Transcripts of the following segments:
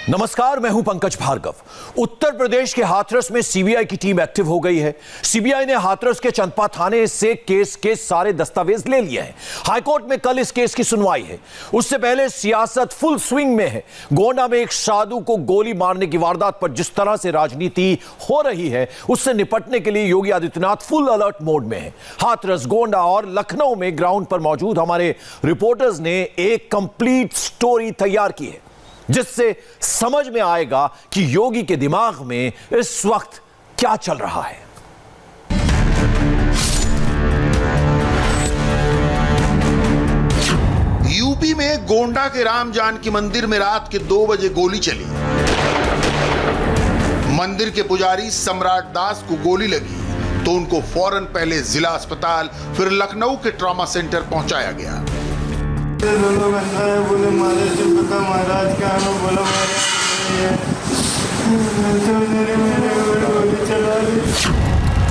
नमस्कार, मैं हूं पंकज भार्गव। उत्तर प्रदेश के हाथरस में सीबीआई की टीम एक्टिव हो गई है। सीबीआई ने हाथरस के चंदपा थाने से केस के सारे दस्तावेज ले लिए हैं। हाईकोर्ट में कल इस केस की सुनवाई है। उससे पहले सियासत फुल स्विंग में है। गोंडा में एक साधु को गोली मारने की वारदात पर जिस तरह से राजनीति हो रही है, उससे निपटने के लिए Yogi Adityanath full alert mode में है। हाथरस, गोंडा और लखनऊ में ग्राउंड पर मौजूद हमारे रिपोर्टर्स ने एक कंप्लीट स्टोरी तैयार की है, जिससे समझ में आएगा कि योगी के दिमाग में इस वक्त क्या चल रहा है। यूपी में गोंडा के राम जानकी मंदिर में रात के 2 बजे गोली चली। मंदिर के पुजारी सम्राट दास को गोली लगी तो उनको फौरन पहले जिला अस्पताल फिर लखनऊ के ट्रॉमा सेंटर पहुंचाया गया। बोले महाराज क्या बोला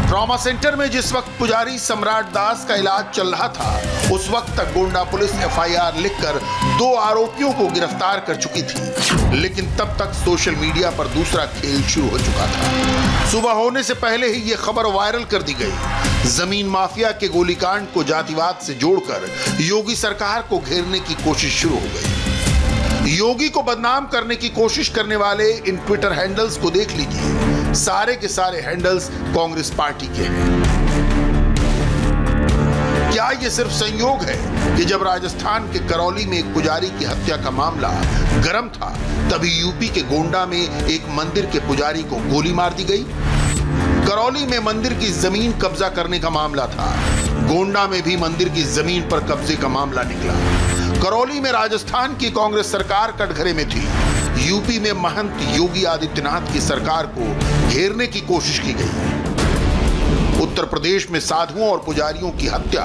ट्रॉमा सेंटर में जिस वक्त पुजारी सम्राट दास का इलाज चल रहा था, उस वक्त तक गोंडा पुलिस एफआईआर लिखकर 2 आरोपियों को गिरफ्तार कर चुकी थी। लेकिन तब तक सोशल मीडिया पर दूसरा खेल शुरू हो चुका था। सुबह होने से पहले ही ये खबर वायरल कर दी गई। जमीन माफिया के गोलीकांड को जातिवाद से जोड़कर योगी सरकार को घेरने की कोशिश शुरू हो गई। योगी को बदनाम करने की कोशिश करने वाले इन ट्विटर हैंडल्स को देख लीजिए। सारे के सारे हैंडल्स कांग्रेस पार्टी के हैं। क्या ये सिर्फ संयोग है कि जब राजस्थान के करौली में एक पुजारी की हत्या का मामला गर्म था, तभी यूपी के गोंडा में एक मंदिर के पुजारी को गोली मार दी गई। करौली में मंदिर की जमीन कब्जा करने का मामला था, गोंडा में भी मंदिर की जमीन पर कब्जे का मामला निकला। करौली में राजस्थान की कांग्रेस सरकार कटघरे में थी। यूपी में महंत योगी आदित्यनाथ की सरकार को घेरने की कोशिश की गई। उत्तर प्रदेश में साधुओं और पुजारियों की हत्या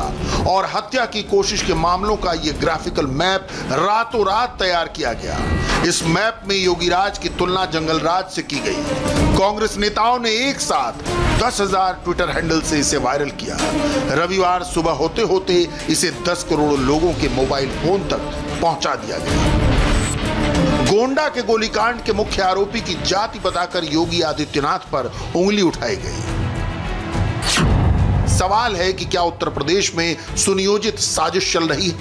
और हत्या की कोशिश के मामलों का यह ग्राफिकल मैप रातों रात तैयार किया गया। इस मैप में योगी राज की तुलना जंगल राज से की गई। कांग्रेस नेताओं ने एक साथ 10,000 ट्विटर हैंडल से इसे वायरल किया। रविवार सुबह होते होते इसे 10 करोड़ लोगों के मोबाइल फोन तक पहुंचा दिया गया। गोंडा के गोलीकांड के मुख्य आरोपी की जाति बताकर योगी आदित्यनाथ पर उंगली उठाई गई। सवाल है कि क्या उत्तर प्रदेश में सुनियोजित साजिश चल रही है?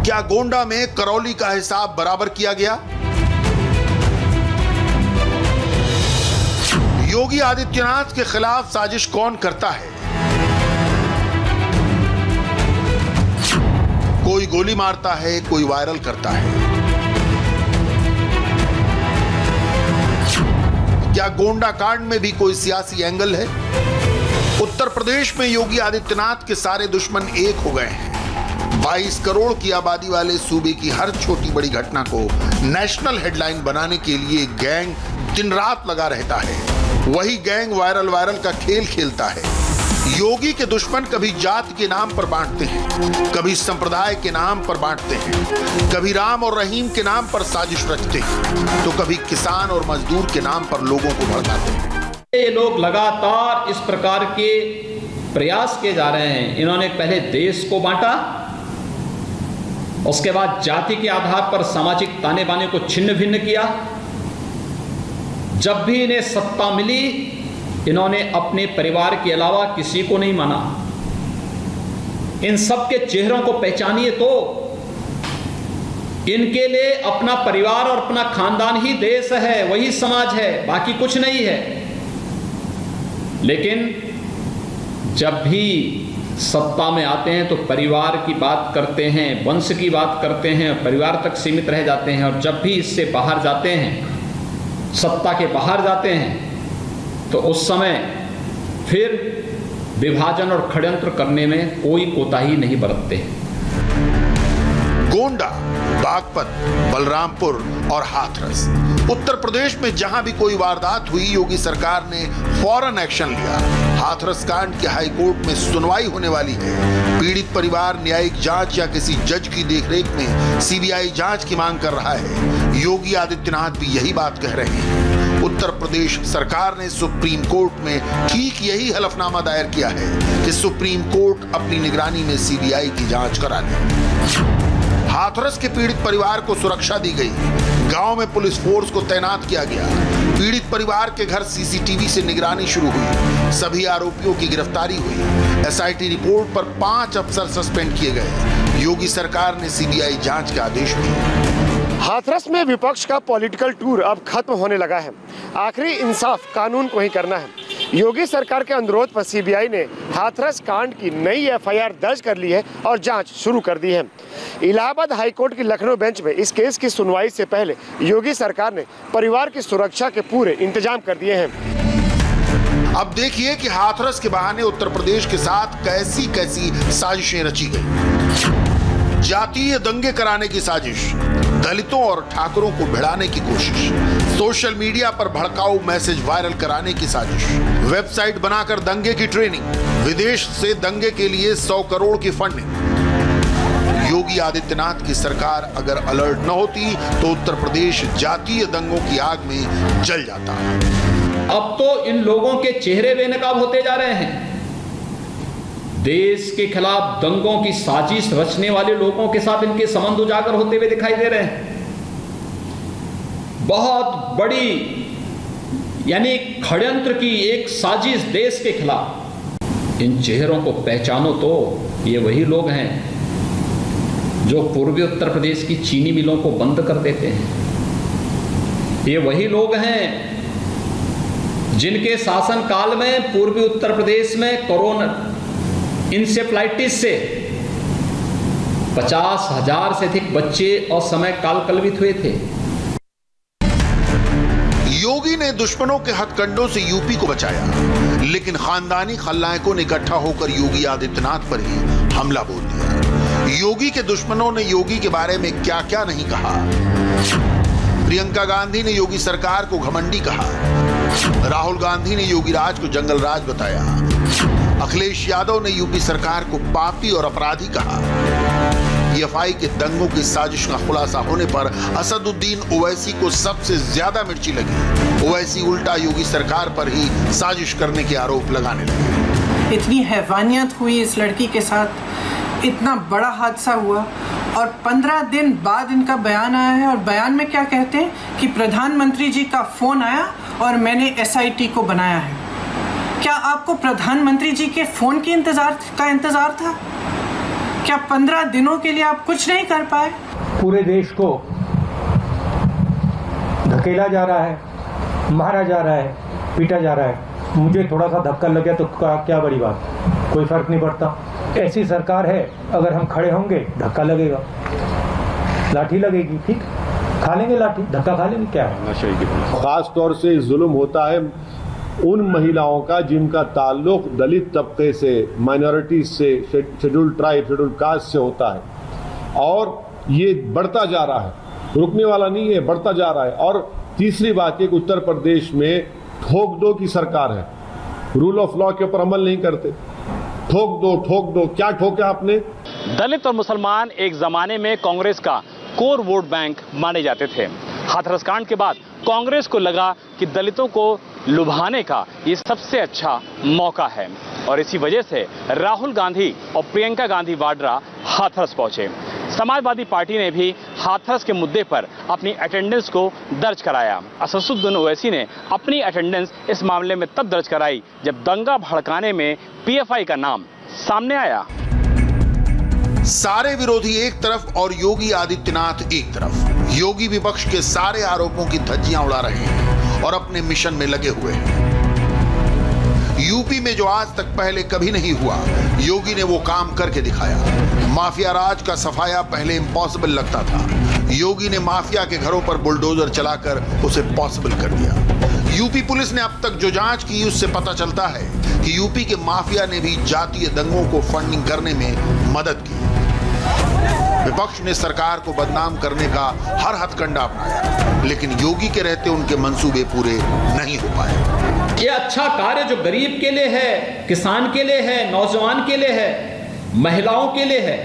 क्या गोंडा में करौली का हिसाब बराबर किया गया? योगी आदित्यनाथ के खिलाफ साजिश कौन करता है? कोई गोली मारता है, कोई वायरल करता है। क्या गोंडा कांड में भी कोई सियासी एंगल है? उत्तर प्रदेश में योगी आदित्यनाथ के सारे दुश्मन एक हो गए हैं। 22 करोड़ की आबादी वाले सूबे की हर छोटी बड़ी घटना को नेशनल हेडलाइन बनाने के लिए गैंग दिन रात लगा रहता है। वही गैंग वायरल का खेल खेलता है। योगी के दुश्मन कभी जाति के नाम पर बांटते हैं, कभी संप्रदाय के नाम पर बांटते हैं, कभी राम और रहीम के नाम पर साजिश रचते हैं, तो कभी किसान और मजदूर के नाम पर लोगों को भड़काते हैं। ये लोग लगातार इस प्रकार के प्रयास किए जा रहे हैं। इन्होंने पहले देश को बांटा, उसके बाद जाति के आधार पर सामाजिक ताने बाने को छिन्न भिन्न किया। जब भी इन्हें सत्ता मिली, इन्होंने अपने परिवार के अलावा किसी को नहीं माना। इन सब के चेहरों को पहचानिए तो इनके लिए अपना परिवार और अपना खानदान ही देश है, वही समाज है, बाकी कुछ नहीं है। लेकिन जब भी सत्ता में आते हैं तो परिवार की बात करते हैं, वंश की बात करते हैं, परिवार तक सीमित रह जाते हैं। और जब भी इससे बाहर जाते हैं, सत्ता के बाहर जाते हैं, तो उस समय फिर विभाजन और षड्यंत्र करने में कोई कोताही नहीं बरतते। गोंडा, बागपत, बलरामपुर और हाथरस, उत्तर प्रदेश में जहां भी कोई वारदात हुई, योगी सरकार ने फौरन एक्शन लिया। हाथरस कांड की हाईकोर्ट में सुनवाई होने वाली है। पीड़ित परिवार न्यायिक जांच या किसी जज की देखरेख में सीबीआई जांच की मांग कर रहा है। योगी आदित्यनाथ भी यही बात कह रहे हैं। उत्तर प्रदेश सरकार ने सुप्रीम कोर्ट में ठीक यही हलफनामा दायर किया है कि सुप्रीम कोर्ट अपनी निगरानी में सीबीआई की जांच करा ले। हाथरस के पीड़ित परिवार को सुरक्षा दी गई। गांव में पुलिस फोर्स को तैनात किया गया। पीड़ित परिवार के घर सीसीटीवी से निगरानी शुरू हुई। सभी आरोपियों की गिरफ्तारी हुई। एसआईटी रिपोर्ट पर 5 अफसर सस्पेंड किए गए। योगी सरकार ने सीबीआई जांच के आदेश दिए। हाथरस में विपक्ष का पॉलिटिकल टूर अब खत्म होने लगा है। आखिरी इंसाफ कानून को ही करना है। योगी सरकार के अनुरोध पर सीबीआई ने हाथरस कांड की नई एफआईआर दर्ज कर ली है और जांच शुरू कर दी है। इलाहाबाद हाईकोर्ट की लखनऊ बेंच में इस केस की सुनवाई से पहले योगी सरकार ने परिवार की सुरक्षा के पूरे इंतजाम कर दिए हैं। अब देखिए कि हाथरस के बहाने उत्तर प्रदेश के साथ कैसी कैसी साजिशें रची गई। जातीय दंगे कराने की साजिश, दलितों और ठाकुरों को भिड़ाने की कोशिश, सोशल मीडिया पर भड़काऊ मैसेज वायरल कराने की साजिश, वेबसाइट बनाकर दंगे की ट्रेनिंग, विदेश से दंगे के लिए 100 करोड़ की फंडिंग। योगी आदित्यनाथ की सरकार अगर अलर्ट न होती तो उत्तर प्रदेश जातीय दंगों की आग में जल जाता। अब तो इन लोगों के चेहरे बेनकाब होते जा रहे हैं। देश के खिलाफ दंगों की साजिश रचने वाले लोगों के साथ इनके संबंध उजागर होते हुए दिखाई दे रहे हैं। बहुत बड़ी यानी षड्यंत्र की एक साजिश देश के खिलाफ। इन चेहरों को पहचानो तो ये वही लोग हैं जो पूर्वी उत्तर प्रदेश की चीनी मिलों को बंद कर देते हैं। ये वही लोग हैं जिनके शासनकाल में पूर्वी उत्तर प्रदेश में कोरोना इंसेफ्लाइटिस से 50,000 से अधिक बच्चे और समय काल कलवित हुए थे। योगी ने दुश्मनों के हथकंडों से यूपी को बचाया, लेकिन खानदानी खलनायकों ने इकट्ठा होकर योगी आदित्यनाथ पर ही हमला बोल दिया। योगी के दुश्मनों ने योगी के बारे में क्या क्या नहीं कहा। प्रियंका गांधी ने योगी सरकार को घमंडी कहा। राहुल गांधी ने योगी राज को जंगल राज बताया। अखिलेश यादव ने यूपी सरकार को पापी और अपराधी कहा। पीएफआई के दंगों की साजिश का खुलासा होने पर असदुद्दीन ओवैसी को सबसे ज्यादा मिर्ची लगी। ओवैसी उल्टा योगी सरकार पर ही साजिश करने के आरोप लगाने लगे। इतनी हैवानियत हुई इस लड़की के साथ, इतना बड़ा हादसा हुआ और 15 दिन बाद इनका बयान आया है। और बयान में क्या कहते हैं कि प्रधानमंत्री जी का फोन आया और मैंने एसआईटी को बनाया है। क्या आपको प्रधानमंत्री जी के फोन के इंतजार था? क्या 15 दिनों के लिए आप कुछ नहीं कर पाए? पूरे देश को धकेला जा रहा है, मारा जा रहा है, पीटा जा रहा है। मुझे थोड़ा सा धक्का लग गया तो क्या बड़ी बात, कोई फर्क नहीं पड़ता। ऐसी सरकार है, अगर हम खड़े होंगे धक्का लगेगा, लाठी लगेगी, ठीक, खा लेंगे लाठी, धक्का खा लेंगे, क्या है। खास तौर से जुल्म होता है उन महिलाओं का जिनका ताल्लुक दलित तबके से, माइनॉरिटी से, शेड्यूल ट्राइब, शेड्यूल कास्ट से होता है और ये बढ़ता जा रहा है, रुकने वाला नहीं है, बढ़ता जा रहा है। और तीसरी बात है कि उत्तर प्रदेश में ठोक दो की सरकार है, रूल ऑफ लॉ के ऊपर अमल नहीं करते। ठोक दो, क्या ठोके आपने? दलित और मुसलमान एक जमाने में कांग्रेस का कोर वोट बैंक माने जाते थे। हाथरस कांड के बाद कांग्रेस को लगा कि दलितों को लुभाने का ये सबसे अच्छा मौका है और इसी वजह से राहुल गांधी और प्रियंका गांधी वाड्रा हाथरस पहुंचे। समाजवादी पार्टी ने भी हाथरस के मुद्दे पर अपनी अटेंडेंस को दर्ज कराया। असदुद्दीन ओवैसी ने अपनी अटेंडेंस इस मामले में तब दर्ज कराई जब दंगा भड़काने में पीएफआई का नाम सामने आया। सारे विरोधी एक तरफ और योगी आदित्यनाथ एक तरफ। योगी विपक्ष के सारे आरोपों की धज्जियां उड़ा रहे हैं और अपने मिशन में लगे हुए हैं। यूपी में जो आज तक पहले कभी नहीं हुआ, योगी ने वो काम करके दिखाया। माफिया राज का सफाया पहले इम्पॉसिबल लगता था, योगी ने माफिया के घरों पर बुलडोजर चलाकर उसे पॉसिबल कर दिया। यूपी पुलिस ने अब तक जो जांच की उससे पता चलता है कि यूपी के माफिया ने भी जातीय दंगों को फंडिंग करने में मदद की। विपक्ष ने सरकार को बदनाम करने का हर हथकंडा अपनाया, लेकिन योगी के रहते उनके मंसूबे पूरे नहीं हो पाए। ये अच्छा कार्य जो गरीब के लिए है, किसान के लिए है, नौजवान के लिए है, महिलाओं के लिए है,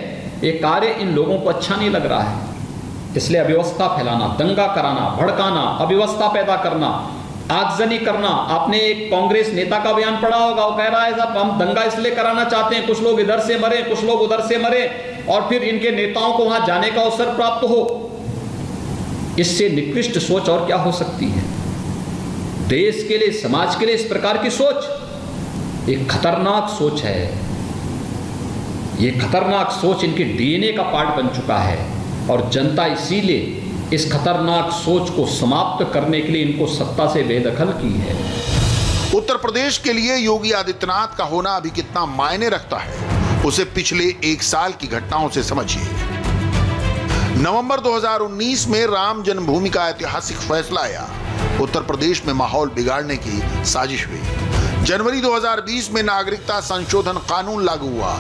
ये कार्य इन लोगों को अच्छा नहीं लग रहा है। इसलिए अव्यवस्था फैलाना, दंगा कराना, भड़काना, अव्यवस्था पैदा करना, आगजनी करना। आपने एक कांग्रेस नेता का बयान पढ़ा होगा, वो कह रहा है साहब हम दंगा इसलिए कराना चाहते हैं, कुछ लोग इधर से मरे, कुछ लोग उधर से मरे, और फिर इनके नेताओं को वहां जाने का अवसर प्राप्त हो। इससे निकृष्ट सोच और क्या हो सकती है? देश के लिए, समाज के लिए इस प्रकार की सोच एक खतरनाक सोच है। ये खतरनाक सोच इनके डीएनए का पार्ट बन चुका है और जनता इसीलिए इस खतरनाक सोच को समाप्त करने के लिए इनको सत्ता से बेदखल की है। उत्तर प्रदेश के लिए योगी आदित्यनाथ का होना अभी कितना मायने रखता है, उसे पिछले एक साल की घटनाओं से समझिए। नवंबर 2019 में राम जन्मभूमि का ऐतिहासिक फैसला आया। उत्तर प्रदेश में माहौल बिगाड़ने की साजिश हुई। जनवरी 2020 में नागरिकता संशोधन कानून लागू हुआ,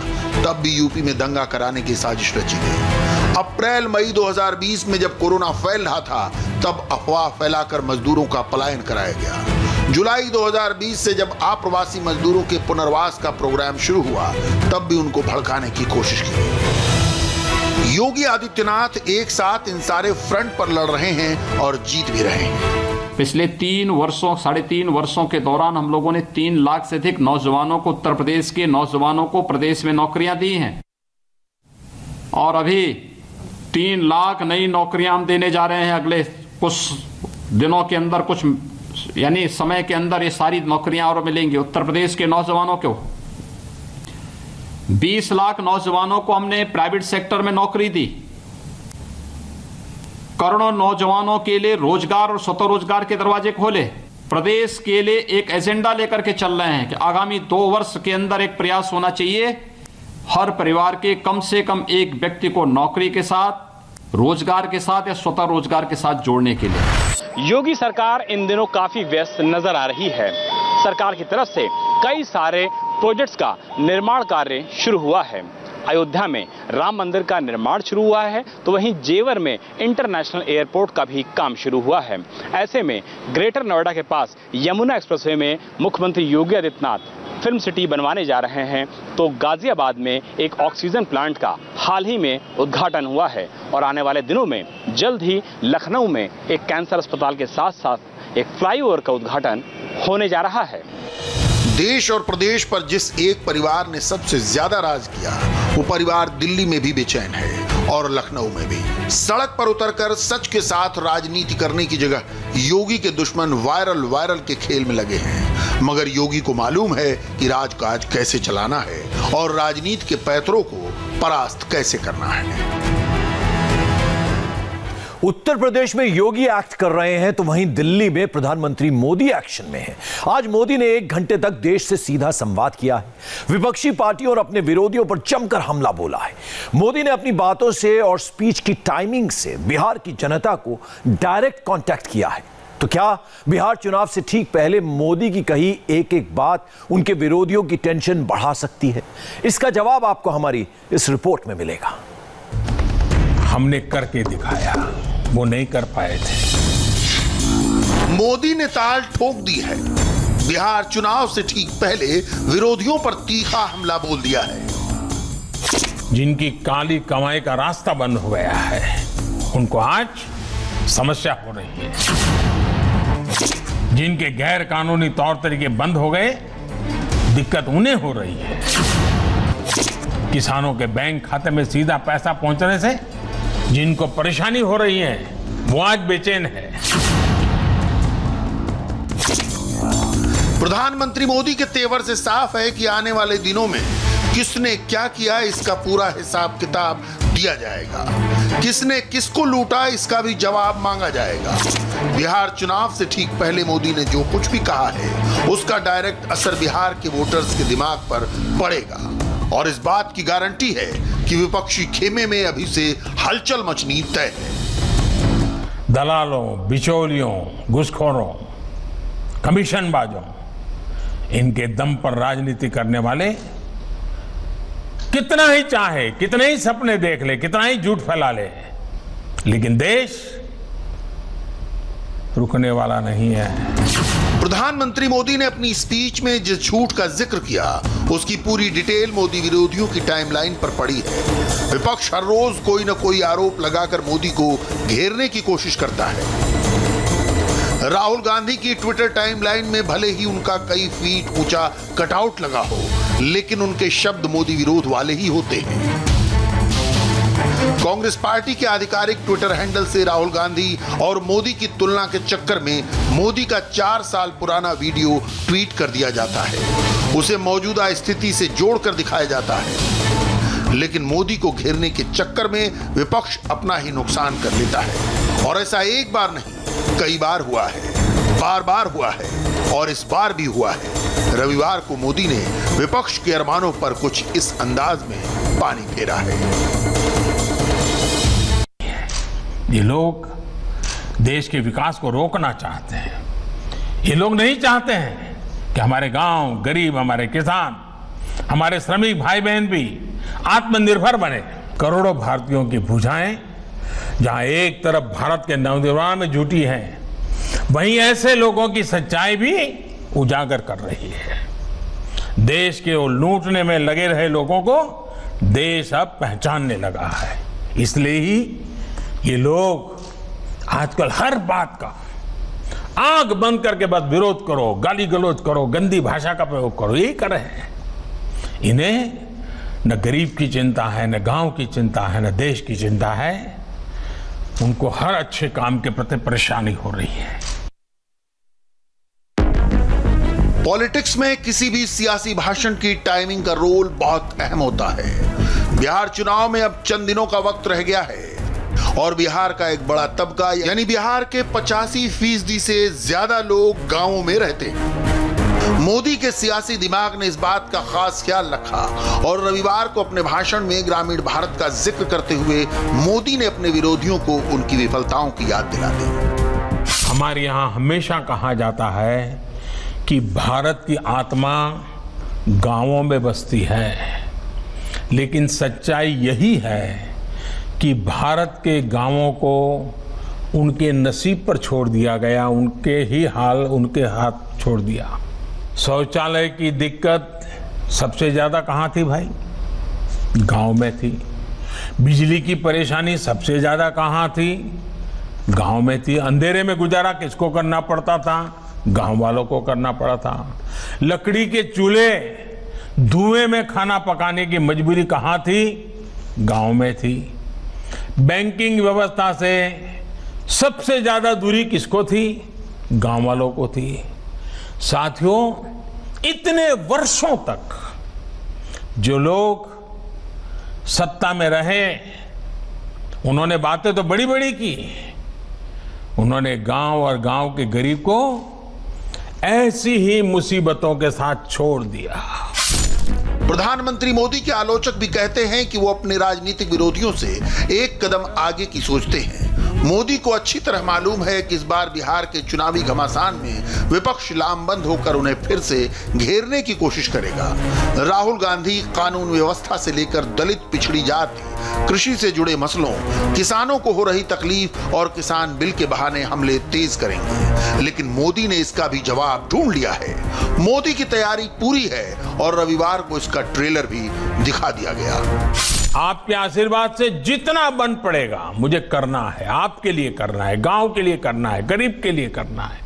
तब भी यूपी में दंगा कराने की साजिश रची गई। अप्रैल मई 2020 में जब कोरोना फैल रहा था, तब अफवाह फैलाकर मजदूरों का पलायन कराया गया। जुलाई 2020 से जब अप्रवासी मजदूरों के पुनर्वास का प्रोग्राम शुरू हुआ, तब भी उनको भड़काने की कोशिश की। योगी आदित्यनाथ एक साथ इन सारे फ्रंट पर लड़ रहे हैं और जीत भी रहे हैं। पिछले 3.5 वर्षों के दौरान हम लोगों ने 3 लाख से अधिक नौजवानों को, उत्तर प्रदेश के नौजवानों को प्रदेश में नौकरियां दी हैं और अभी 3 लाख नई नौकरियां हम देने जा रहे हैं। अगले कुछ दिनों के अंदर, कुछ यानी समय के अंदर ये सारी नौकरियां और मिलेंगी उत्तर प्रदेश के नौजवानों को। 20 लाख नौजवानों को हमने प्राइवेट सेक्टर में नौकरी दी। करोड़ों नौजवानों के लिए रोजगार और स्वतः रोजगार के दरवाजे खोले। प्रदेश के लिए एक एजेंडा लेकर के चल रहे हैं कि आगामी 2 वर्ष के अंदर एक प्रयास होना चाहिए हर परिवार के कम से कम एक व्यक्ति को नौकरी के साथ, रोजगार के साथ या स्वतः रोजगार के साथ जोड़ने के लिए। योगी सरकार इन दिनों काफी व्यस्त नजर आ रही है। सरकार की तरफ से कई सारे प्रोजेक्ट्स का निर्माण कार्य शुरू हुआ है। अयोध्या में राम मंदिर का निर्माण शुरू हुआ है, तो वहीं जेवर में इंटरनेशनल एयरपोर्ट का भी काम शुरू हुआ है। ऐसे में ग्रेटर नोएडा के पास यमुना एक्सप्रेसवे में मुख्यमंत्री योगी आदित्यनाथ फिल्म सिटी बनवाने जा रहे हैं, तो गाजियाबाद में एक ऑक्सीजन प्लांट का हाल ही में उद्घाटन हुआ है और आने वाले दिनों में जल्द ही लखनऊ में एक कैंसर अस्पताल के साथ साथ एक फ्लाईओवर का उद्घाटन होने जा रहा है। देश और प्रदेश पर जिस एक परिवार ने सबसे ज्यादा राज किया, वो परिवार दिल्ली में भी बेचैन है और लखनऊ में भी। सड़क पर उतरकर सच के साथ राजनीति करने की जगह योगी के दुश्मन वायरल के खेल में लगे हैं। मगर योगी को मालूम है कि राजकाज कैसे चलाना है और राजनीति के पैतरों को परास्त कैसे करना है। उत्तर प्रदेश में योगी एक्ट कर रहे हैं, तो वहीं दिल्ली में प्रधानमंत्री मोदी एक्शन में हैं। आज मोदी ने 1 घंटे तक देश से सीधा संवाद किया है। विपक्षी पार्टियों और अपने विरोधियों पर जमकर हमला बोला है। मोदी ने अपनी बातों से और स्पीच की टाइमिंग से बिहार की जनता को डायरेक्ट कांटेक्ट किया है। तो क्या बिहार चुनाव से ठीक पहले मोदी की कही एक बात उनके विरोधियों की टेंशन बढ़ा सकती है? इसका जवाब आपको हमारी इस रिपोर्ट में मिलेगा। हमने करके दिखाया, वो नहीं कर पाए थे। मोदी ने ताल ठोक दी है। बिहार चुनाव से ठीक पहले विरोधियों पर तीखा हमला बोल दिया है। जिनकी काली कमाई का रास्ता बंद हो गया है, उनको आज समस्या हो रही है। जिनके गैर कानूनी तौर तरीके बंद हो गए, दिक्कत उन्हें हो रही है। किसानों के बैंक खाते में सीधा पैसा पहुंचने से जिनको परेशानी हो रही है, वो आज बेचैन है। प्रधानमंत्री मोदी के तेवर से साफ है कि आने वाले दिनों में किसने क्या किया, इसका पूरा हिसाब किताब दिया जाएगा। किसने किसको लूटा, इसका भी जवाब मांगा जाएगा। बिहार चुनाव से ठीक पहले मोदी ने जो कुछ भी कहा है, उसका डायरेक्ट असर बिहार के वोटर्स के दिमाग पर पड़ेगा और इस बात की गारंटी है कि विपक्षी खेमे में अभी से हलचल मचनी तय है। दलालों, बिचौलियों, घुसखोरों, कमीशनबाजों, इनके दम पर राजनीति करने वाले कितना ही चाहे, कितने ही सपने देख ले, कितना ही झूठ फैला ले, लेकिन देश रुकने वाला नहीं है। प्रधानमंत्री मोदी ने अपनी स्पीच में जिस झूठ का जिक्र किया, उसकी पूरी डिटेल मोदी विरोधियों की टाइमलाइन पर पड़ी है। विपक्ष हर रोज कोई न कोई आरोप लगाकर मोदी को घेरने की कोशिश करता है। राहुल गांधी की ट्विटर टाइमलाइन में भले ही उनका कई फीट ऊंचा कटआउट लगा हो, लेकिन उनके शब्द मोदी विरोध वाले ही होते हैं। कांग्रेस पार्टी के आधिकारिक ट्विटर हैंडल से राहुल गांधी और मोदी की तुलना के चक्कर में मोदी का 4 साल पुराना वीडियो ट्वीट कर दिया जाता है। उसे मौजूदा स्थिति से जोड़कर दिखाया जाता है, लेकिन मोदी को घेरने के चक्कर में विपक्ष अपना ही नुकसान कर लेता है। और ऐसा एक बार नहीं, कई बार हुआ है, बार बार हुआ है और इस बार भी हुआ है। रविवार को मोदी ने विपक्ष के अरमानों पर कुछ इस अंदाज में पानी फेरा है। ये लोग देश के विकास को रोकना चाहते हैं। ये लोग नहीं चाहते हैं कि हमारे गांव, गरीब, हमारे किसान, हमारे श्रमिक भाई बहन भी आत्मनिर्भर बने। करोड़ों भारतीयों की भुजाएं जहां एक तरफ भारत के नवनिर्माण में जुटी हैं, वहीं ऐसे लोगों की सच्चाई भी उजागर कर रही है। देश के लूटने में लगे रहे लोगों को देश अब पहचानने लगा है। इसलिए ही ये लोग आजकल हर बात का आंख बंद करके बस विरोध करो, गाली गलौज करो, गंदी भाषा का प्रयोग करो, यही कर रहे हैं। इन्हें न गरीब की चिंता है, न गांव की चिंता है, न देश की चिंता है। उनको हर अच्छे काम के प्रति परेशानी हो रही है। पॉलिटिक्स में किसी भी सियासी भाषण की टाइमिंग का रोल बहुत अहम होता है। बिहार चुनाव में अब चंद दिनों का वक्त रह गया है और बिहार का एक बड़ा तबका यानी बिहार के 85% से ज्यादा लोग गांवों में रहते हैं। मोदी के सियासी दिमाग ने इस बात का खास ख्याल रखा और रविवार को अपने भाषण में ग्रामीण भारत का जिक्र करते हुए मोदी ने अपने विरोधियों को उनकी विफलताओं की याद दिला दी। हमारे यहां हमेशा कहा जाता है कि भारत की आत्मा गांवों में बसती है, लेकिन सच्चाई यही है कि भारत के गांवों को उनके नसीब पर छोड़ दिया गया, उनके ही हाल उनके हाथ छोड़ दिया। शौचालय की दिक्कत सबसे ज्यादा कहाँ थी भाई? गांव में थी। बिजली की परेशानी सबसे ज्यादा कहाँ थी? गांव में थी। अंधेरे में गुजारा किसको करना पड़ता था? गांव वालों को करना पड़ा था। लकड़ी के चूल्हे, धुएं में खाना पकाने की मजबूरी कहाँ थी? गांव में थी। बैंकिंग व्यवस्था से सबसे ज्यादा दूरी किसको थी? गांव वालों को थी। साथियों, इतने वर्षों तक जो लोग सत्ता में रहे, उन्होंने बातें तो बड़ी बड़ी की, उन्होंने गांव और गांव के गरीब को ऐसी ही मुसीबतों के साथ छोड़ दिया। प्रधानमंत्री मोदी के आलोचक भी कहते हैं कि वो अपने राजनीतिक विरोधियों से एक कदम आगे की सोचते हैं। मोदी को अच्छी तरह मालूम है कि इस बार बिहार के चुनावी घमासान में विपक्ष लामबंद होकर उन्हें फिर से घेरने की कोशिश करेगा। राहुल गांधी कानून व्यवस्था से लेकर दलित, पिछड़ी जाति, कृषि से जुड़े मसलों, किसानों को हो रही तकलीफ और किसान बिल के बहाने हमले तेज करेंगे, लेकिन मोदी ने इसका भी जवाब ढूंढ लिया है। मोदी की तैयारी पूरी है और रविवार को इसका ट्रेलर भी दिखा दिया गया। आपके आशीर्वाद से जितना बन पड़ेगा मुझे करना है, आपके लिए करना है, गांव के लिए करना है, गरीब के लिए करना है,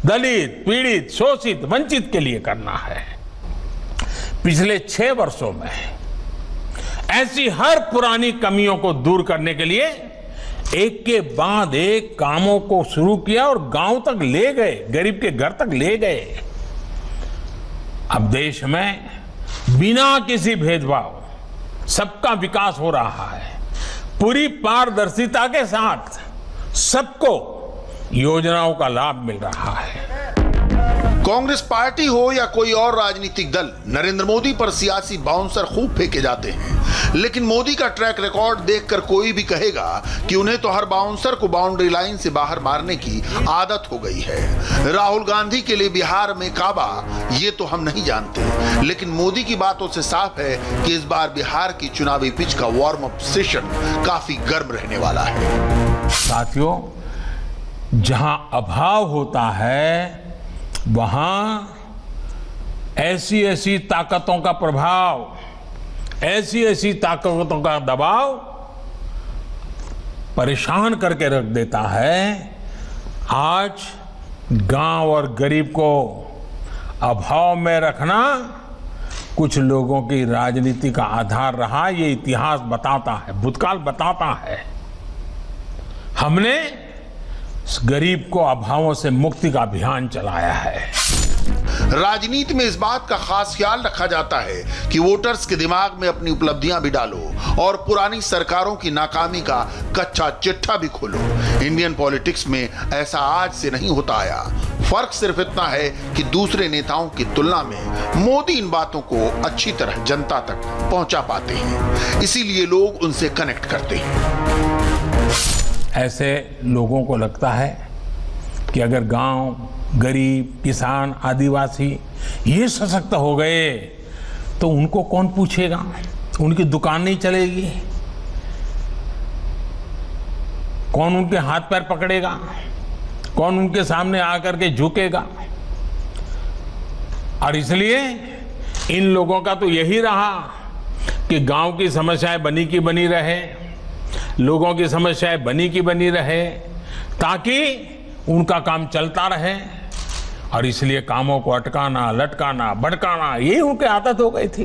दलित, पीड़ित, शोषित, वंचित के लिए करना है। पिछले 6 वर्षों में ऐसी हर पुरानी कमियों को दूर करने के लिए एक के बाद एक कामों को शुरू किया और गांव तक ले गए, गरीब के घर तक ले गए। अब देश में बिना किसी भेदभाव सबका विकास हो रहा है। पूरी पारदर्शिता के साथ सबको योजनाओं का लाभ मिल रहा है। कांग्रेस पार्टी हो या कोई और राजनीतिक दल, नरेंद्र मोदी पर सियासी बाउंसर खूब फेंके जाते हैं, लेकिन मोदी का ट्रैक रिकॉर्ड देखकर कोई भी कहेगा कि उन्हें तो हर बाउंसर को बाउंड्री लाइन से बाहर मारने की आदत हो गई है। राहुल गांधी के लिए बिहार में काबा, ये तो हम नहीं जानते, लेकिन मोदी की बातों से साफ है कि इस बार बिहार की चुनावी पिच का वार्म अप सेशन काफी गर्म रहने वाला है। साथियों, जहां अभाव होता है वहां ऐसी ऐसी ताकतों का प्रभाव, ऐसी ऐसी ताकतों का दबाव परेशान करके रख देता है। आज गांव और गरीब को अभाव में रखना कुछ लोगों की राजनीति का आधार रहा, ये इतिहास बताता है, भूतकाल बताता है। हमने गरीब को अभावों से मुक्ति का अभियान चलाया है। राजनीति में इस बात का खास ख्याल रखा जाता है कि वोटर्स के दिमाग में अपनी उपलब्धियां भी डालो और पुरानी सरकारों की नाकामी का कच्चा चिट्ठा भी खोलो। इंडियन पॉलिटिक्स में ऐसा आज से नहीं होता आया। फर्क सिर्फ इतना है कि दूसरे नेताओं की तुलना में मोदी इन बातों को अच्छी तरह जनता तक पहुंचा पाते हैं, इसीलिए लोग उनसे कनेक्ट करते हैं। ऐसे लोगों को लगता है कि अगर गांव, गरीब, किसान, आदिवासी ये सशक्त हो गए तो उनको कौन पूछेगा, उनकी दुकान नहीं चलेगी, कौन उनके हाथ पैर पकड़ेगा, कौन उनके सामने आकर के झुकेगा। और इसलिए इन लोगों का तो यही रहा कि गांव की समस्याएं बनी की बनी रहे, लोगों की समस्याएं बनी की बनी रहे, ताकि उनका काम चलता रहे। और इसलिए कामों को अटकाना, लटकाना, भड़काना, ये उनकी आदत हो गई थी।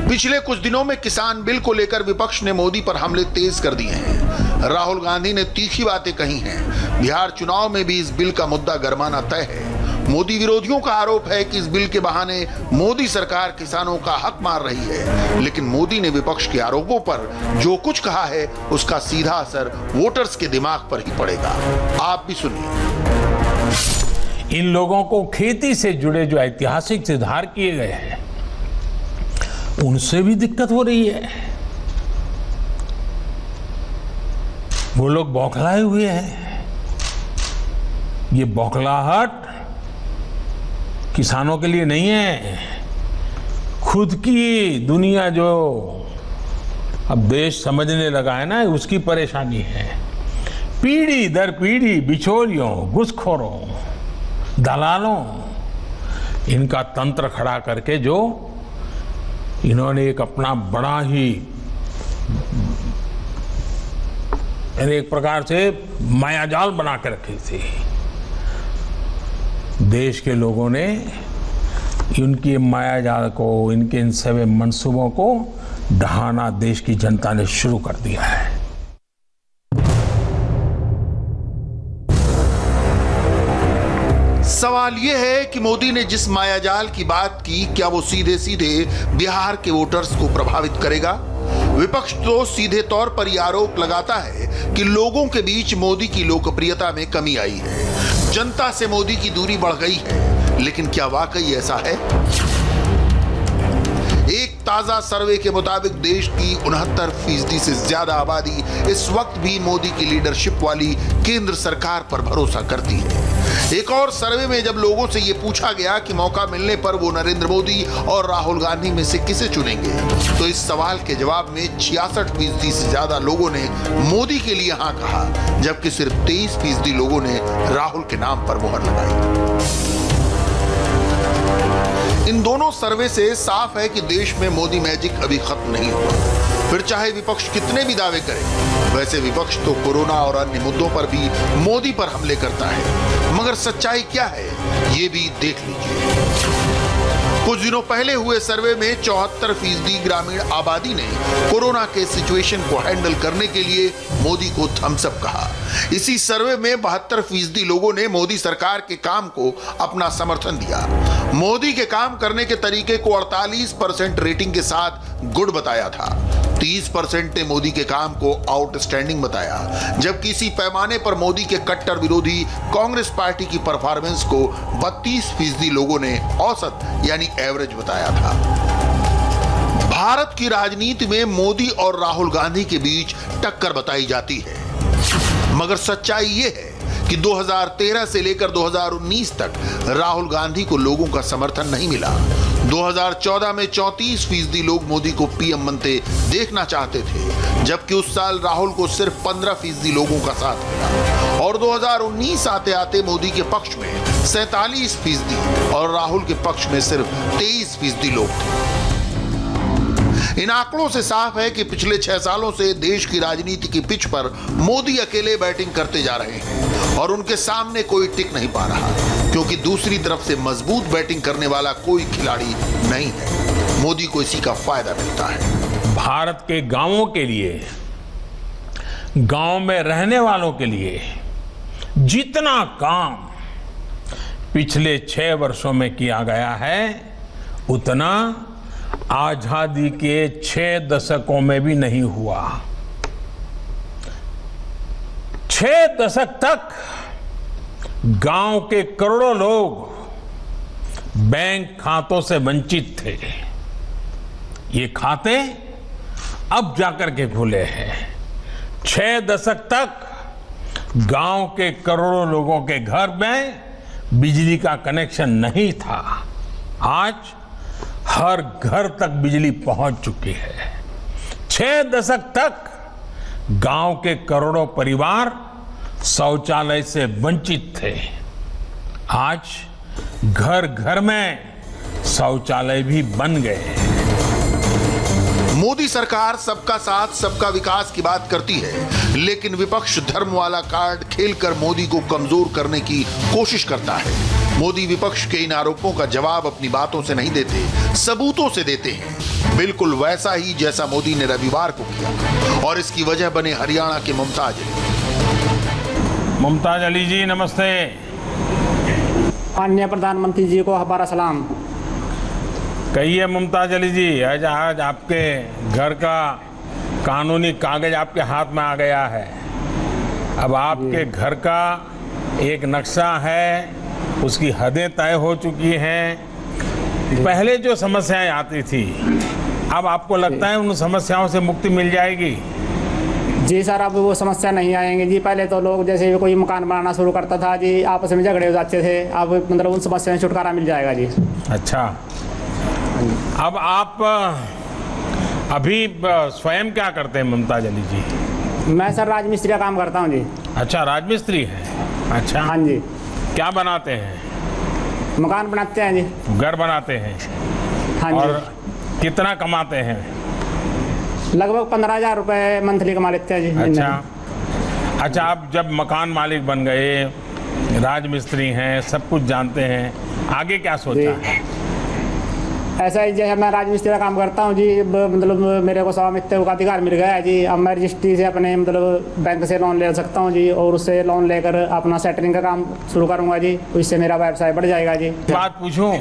पिछले कुछ दिनों में किसान बिल को लेकर विपक्ष ने मोदी पर हमले तेज कर दिए हैं। राहुल गांधी ने तीखी बातें कही हैं। बिहार चुनाव में भी इस बिल का मुद्दा गरमाना तय है। मोदी विरोधियों का आरोप है कि इस बिल के बहाने मोदी सरकार किसानों का हक मार रही है, लेकिन मोदी ने विपक्ष के आरोपों पर जो कुछ कहा है उसका सीधा असर वोटर्स के दिमाग पर ही पड़ेगा। आप भी सुनिए। इन लोगों को खेती से जुड़े जो ऐतिहासिक सुधार किए गए हैं उनसे भी दिक्कत हो रही है। वो लोग बौखलाए हुए हैं। ये बौखलाहट किसानों के लिए नहीं है, खुद की दुनिया जो अब देश समझने लगा है ना, उसकी परेशानी है। पीढ़ी दर पीढ़ी बिचौलियों, घुसखोरों, दलालों, इनका तंत्र खड़ा करके जो इन्होंने एक अपना बड़ा ही एक प्रकार से मायाजाल बना के रखी थी। देश के लोगों ने इनकी मायाजाल को, इनके इन सभी मंसूबों को ढहाना देश की जनता ने शुरू कर दिया है। सवाल यह है कि मोदी ने जिस मायाजाल की बात की, क्या वो सीधे सीधे बिहार के वोटर्स को प्रभावित करेगा? विपक्ष तो सीधे तौर पर यह आरोप लगाता है कि लोगों के बीच मोदी की लोकप्रियता में कमी आई है, जनता से मोदी की दूरी बढ़ गई है। लेकिन क्या वाकई ऐसा है? एक ताजा सर्वे के मुताबिक देश की 69% से ज्यादा आबादी इस वक्त भी मोदी की लीडरशिप वाली केंद्र सरकार पर भरोसा करती है। एक और सर्वे में जब लोगों से यह पूछा गया कि मौका मिलने पर वो नरेंद्र मोदी और राहुल गांधी में से किसे चुनेंगे, तो इस सवाल के जवाब में 66% से ज्यादा लोगों ने मोदी के लिए हाँ कहा, जबकि सिर्फ 23% लोगों ने राहुल के नाम पर मुहर लगाई। इन दोनों सर्वे से साफ है कि देश में मोदी मैजिक अभी खत्म नहीं हुआ। फिर चाहे विपक्ष कितने भी दावे करे। वैसे विपक्ष तो कोरोना और अन्य मुद्दों पर भी मोदी पर हमले करता है, मगर सच्चाई क्या है ये भी देख लीजिए। कुछ दिनों पहले हुए सर्वे में 74% ग्रामीण आबादी ने कोरोना के सिचुएशन को हैंडल करने के लिए मोदी को थम्स अप कहा। इसी सर्वे में 72% लोगों ने मोदी सरकार के काम को अपना समर्थन दिया। मोदी के काम करने के तरीके को 48% रेटिंग के साथ गुड बताया था। 30% ने मोदी के काम को आउटस्टैंडिंग बताया, जबकि इसी पैमाने पर मोदी के कट्टर विरोधी कांग्रेस पार्टी की परफॉर्मेंस को 32% लोगों ने औसत यानी एवरेज बताया था। भारत की राजनीति में मोदी और राहुल गांधी के बीच टक्कर बताई जाती है, मगर सच्चाई यह है कि 2013 से लेकर 2019 तक राहुल गांधी को लोगों का समर्थन नहीं मिला। 2014 में 34% लोग मोदी को पीएम बनते देखना चाहते थे, जबकि उस साल राहुल को सिर्फ 15% लोगों का साथ मिला। और 2019 आते आते मोदी के पक्ष में 47% और राहुल के पक्ष में सिर्फ 23% लोग थे। इन आंकड़ों से साफ है कि पिछले 6 सालों से देश की राजनीति की पिच पर मोदी अकेले बैटिंग करते जा रहे हैं और उनके सामने कोई टिक नहीं पा रहा। क्योंकि दूसरी तरफ से मजबूत बैटिंग करने वाला कोई खिलाड़ी नहीं है। मोदी को इसी का फायदा मिलता है। भारत के गांवों के लिए, गांव में रहने वालों के लिए जितना काम पिछले 6 वर्षों में किया गया है, उतना आजादी के 6 दशकों में भी नहीं हुआ। 6 दशक तक गांव के करोड़ों लोग बैंक खातों से वंचित थे। ये खाते अब जाकर के खुले हैं। 6 दशक तक गांव के करोड़ों लोगों के घर में बिजली का कनेक्शन नहीं था। आज हर घर तक बिजली पहुंच चुकी है। 6 दशक तक गांव के करोड़ों परिवार शौचालय से वंचित थे। आज घर घर में शौचालय भी बन गए। मोदी सरकार सबका साथ सबका विकास की बात करती है, लेकिन विपक्ष धर्म वाला कार्ड खेलकर मोदी को कमजोर करने की कोशिश करता है। मोदी विपक्ष के इन आरोपों का जवाब अपनी बातों से नहीं देते, सबूतों से देते हैं। बिल्कुल वैसा ही जैसा मोदी ने रविवार को किया। और इसकी वजह बने हरियाणा के मुमताज अली। मुमताज अली जी नमस्ते। माननीय प्रधानमंत्री जी को हमारा सलाम। कहिए मुमताज अली जी, आज आपके घर का कानूनी कागज आपके हाथ में आ गया है। अब आपके घर का एक नक्शा है, उसकी हदें तय हो चुकी हैं। पहले जो समस्याएं आती थी, अब आपको लगता है उन समस्याओं से मुक्ति मिल जाएगी? जी सर, अब वो समस्या नहीं आएंगे जी। पहले तो लोग जैसे कोई मकान बनाना शुरू करता था जी, आपस में झगड़े हो जाते थे। अब मतलब उन समस्याओं से छुटकारा मिल जाएगा जी। अच्छा, अब आप अभी स्वयं क्या करते हैं मुमताज अली जी? मैं सर राजमिस्त्री का काम करता हूँ जी। अच्छा, राजमिस्त्री है। अच्छा, हाँ जी। क्या बनाते हैं? मकान बनाते हैं जी। घर बनाते हैं। हाँ जी। और कितना कमाते हैं? लगभग 15,000 रुपये मंथली कमा लेते हैं जी। अच्छा, आप जब मकान मालिक बन गए, राजमिस्त्री हैं, सब कुछ जानते हैं, आगे क्या सोचा है? ऐसा ही जैसे मैं राजमिस्त्री का काम करता हूँ जी, मतलब मेरे को स्वामित्व का अधिकार मिल गया है जी। अब मैं रजिस्ट्री से अपने मतलब बैंक से लोन ले सकता हूँ जी, और उससे लोन लेकर अपना सेटरिंग का काम शुरू करूँगा जी। इससे मेरा व्यवसाय बढ़ जाएगा जी। बात पूछूं?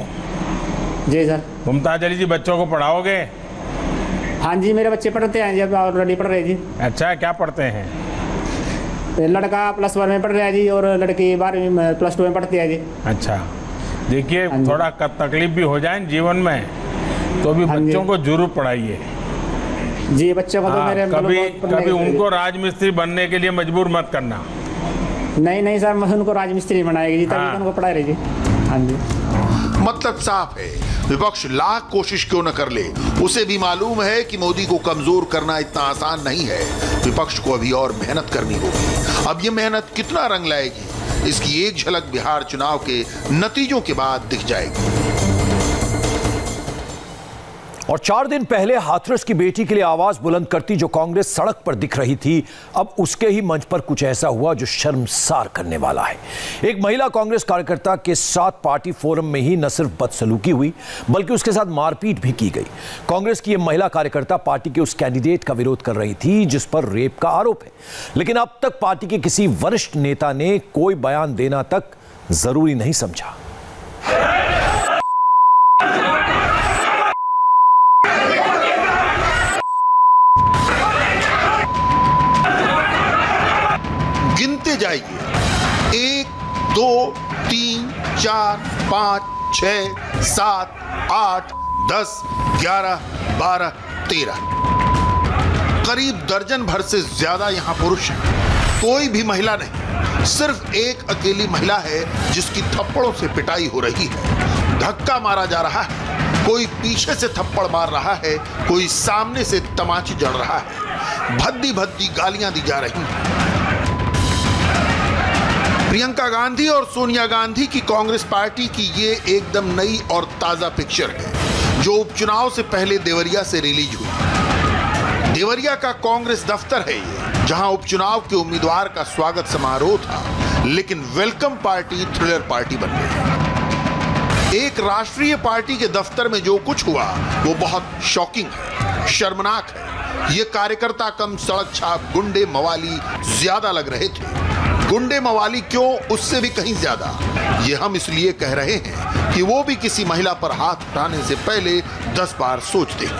जी सर। मुमताज अली जी, बच्चों को पढ़ाओगे? हाँ जी, मेरे बच्चे पढ़ते हैं जी, अब ऑलरेडी पढ़ रहे जी। अच्छा, क्या पढ़ते हैं? लड़का +1 में पढ़ रहा है जी, और लड़की 12वीं में +2 में पढ़ती है जी। अच्छा, देखिए थोड़ा तकलीफ भी हो जाए जीवन में, तो भी बच्चों को जरूर पढ़ाइए जी। बच्चों को तो मेरे कभी उनको राजमिस्त्री बनने के लिए मजबूर मत करना। नहीं सर, मैं उनको राजमिस्त्री बनाएगी जी, तभी उनको पढ़ा रही जी। हाँ जी। मतलब साफ है, विपक्ष लाख कोशिश क्यों न कर ले, उसे भी मालूम है कि मोदी को कमजोर करना इतना आसान नहीं है। विपक्ष को अभी और मेहनत करनी होगी। अब ये मेहनत कितना रंग लाएगी, इसकी एक झलक बिहार चुनाव के नतीजों के बाद दिख जाएगी। और 4 दिन पहले हाथरस की बेटी के लिए आवाज बुलंद करती जो कांग्रेस सड़क पर दिख रही थी, अब उसके ही मंच पर कुछ ऐसा हुआ जो शर्मसार करने वाला है। एक महिला कांग्रेस कार्यकर्ता के साथ पार्टी फोरम में ही न सिर्फ बदसलूकी हुई, बल्कि उसके साथ मारपीट भी की गई। कांग्रेस की यह महिला कार्यकर्ता पार्टी के उस कैंडिडेट का विरोध कर रही थी जिस पर रेप का आरोप है, लेकिन अब तक पार्टी के किसी वरिष्ठ नेता ने कोई बयान देना तक जरूरी नहीं समझा। गिनते जाइए, 1 2 3 4 5 6 7 8 10 11 12 13, करीब दर्जन भर से ज्यादा यहां पुरुष हैं। कोई भी महिला नहीं, सिर्फ एक अकेली महिला है जिसकी थप्पड़ों से पिटाई हो रही है, धक्का मारा जा रहा है, कोई पीछे से थप्पड़ मार रहा है, कोई सामने से तमाचे जड़ रहा है, भद्दी भद्दी गालियां दी जा रही हैं। प्रियंका गांधी और सोनिया गांधी की कांग्रेस पार्टी की ये एकदम नई और ताजा पिक्चर है जो उपचुनाव से पहले देवरिया से रिलीज हुई। देवरिया का कांग्रेस दफ्तर है ये, जहां उपचुनाव के उम्मीदवार का स्वागत समारोह था। लेकिन वेलकम पार्टी थ्रिलर पार्टी बन गई। एक राष्ट्रीय पार्टी के दफ्तर में जो कुछ हुआ वो बहुत शॉकिंग है, शर्मनाक है। ये कार्यकर्ता कम सड़क छाप गुंडे मवाली ज्यादा लग रहे थे। गुंडे मवाली क्यों, उससे भी कहीं ज्यादा। ये हम इसलिए कह रहे हैं कि वो भी किसी महिला पर हाथ उठाने से पहले 10 बार सोचते हैं।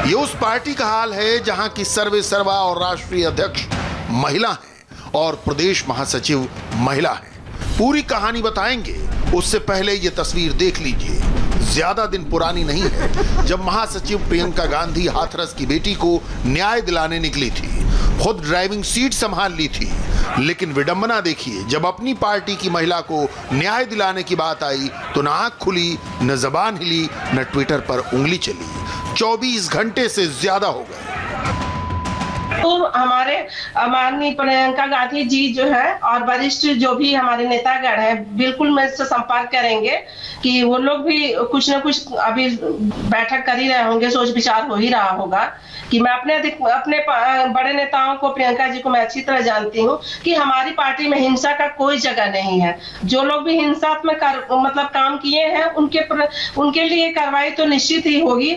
ये उस पार्टी का हाल है जहां की सर्वे सर्वा और राष्ट्रीय अध्यक्ष महिला हैं और प्रदेश महासचिव महिला हैं। पूरी कहानी बताएंगे, उससे पहले ये तस्वीर देख लीजिए। ज्यादा दिन पुरानी नहीं है जब महासचिव प्रियंका गांधी हाथरस की बेटी को न्याय दिलाने निकली थी। खुद ड्राइविंग सीट संभाल ली थी, लेकिन विडंबना देखिए, जब अपनी पार्टी की महिला को न्याय दिलाने की बात आई तो न आंख खुली, न जबान हिली, न ट्विटर पर उंगली चली। 24 घंटे से ज्यादा हो गए। तो हमारे माननीय प्रियंका गांधी जी जो है और वरिष्ठ जो भी हमारे नेतागण हैं, बिल्कुल मेरे से संपर्क करेंगे कि वो लोग भी कुछ न कुछ अभी बैठक कर ही रहे होंगे, सोच विचार हो ही रहा होगा कि मैं अपने बड़े नेताओं को, प्रियंका जी को मैं अच्छी तरह जानती हूँ कि हमारी पार्टी में हिंसा का कोई जगह नहीं है। जो लोग भी हिंसात्मक काम किए हैं उनके लिए कार्रवाई तो निश्चित ही होगी।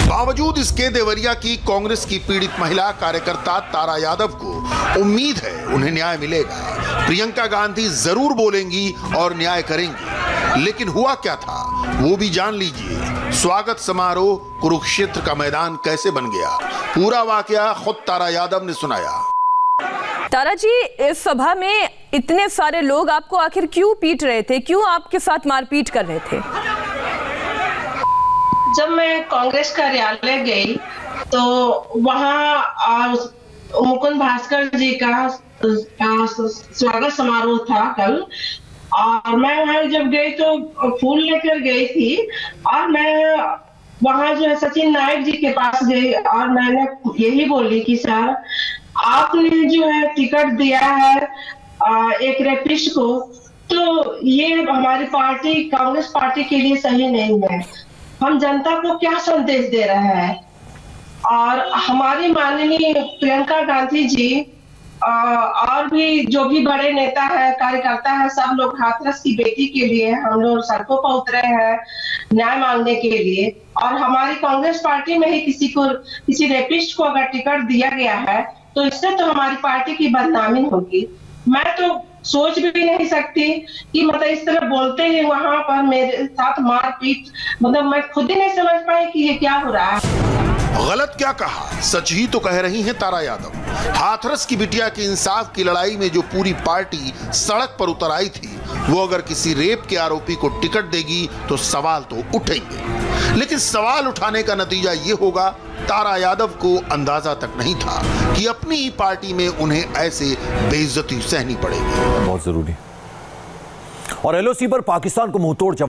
बावजूद इसके देवरिया की कांग्रेस की पीड़ित महिला कार्यकर्ता तारा यादव को उम्मीद है उन्हें न्याय मिलेगा। प्रियंका गांधी जरूर बोलेंगी और न्याय करेंगी। लेकिन हुआ क्या था वो भी जान लीजिए। स्वागत समारोह कुरुक्षेत्र का मैदान कैसे बन गया, पूरा वाकया खुद तारा यादव ने सुनाया। तारा जी, इस सभा में इतने सारे लोग आपको आखिर क्यों पीट रहे थे, क्यों आपके साथ मारपीट कर रहे थे? जब मैं कांग्रेस कार्यालय गई तो वहाँ मुकुंद भास्कर जी का स्वागत समारोह था कल, और मैं वहाँ जब गई तो फूल लेकर गई थी और मैं वहाँ जो है सचिन नायक जी के पास गई और मैंने यही बोली कि सर, आपने जो है टिकट दिया है एक रेपिस्ट को, तो ये हमारी पार्टी कांग्रेस पार्टी के लिए सही नहीं है। हम जनता को क्या संदेश दे रहे हैं? और हमारी माननीय प्रियंका गांधी जी और भी जो भी बड़े नेता है, कार्यकर्ता है, सब लोग हाथरस की बेटी के लिए हम लोग सड़कों पर उतरे हैं न्याय मांगने के लिए। और हमारी कांग्रेस पार्टी में ही किसी रेपिस्ट को अगर टिकट दिया गया है तो इससे तो हमारी पार्टी की बदनामी होगी। मैं तो सोच भी नहीं सकती कि मतलब इस तरह बोलते हैं वहां पर मेरे साथ मारपीट, मतलब मैं खुद ही नहीं समझ पाई कि ये क्या हो रहा है। गलत क्या कहा, सच ही तो कह रही हैं तारा यादव। हाथरस की बिटिया के इंसाफ की लड़ाई में जो पूरी पार्टी सड़क पर उतर आई थी, वो अगर किसी रेप के आरोपी को टिकट देगी तो सवाल तो उठेंगे। लेकिन सवाल उठाने का नतीजा ये होगा, तारा यादव को अंदाजा तक नहीं था कि अपनी ही पार्टी में उन्हें ऐसे बेइज्जती सहनी पड़ेगी। बहुत जरूरी। और एलओसी पर पाकिस्तान को मुंहतोड़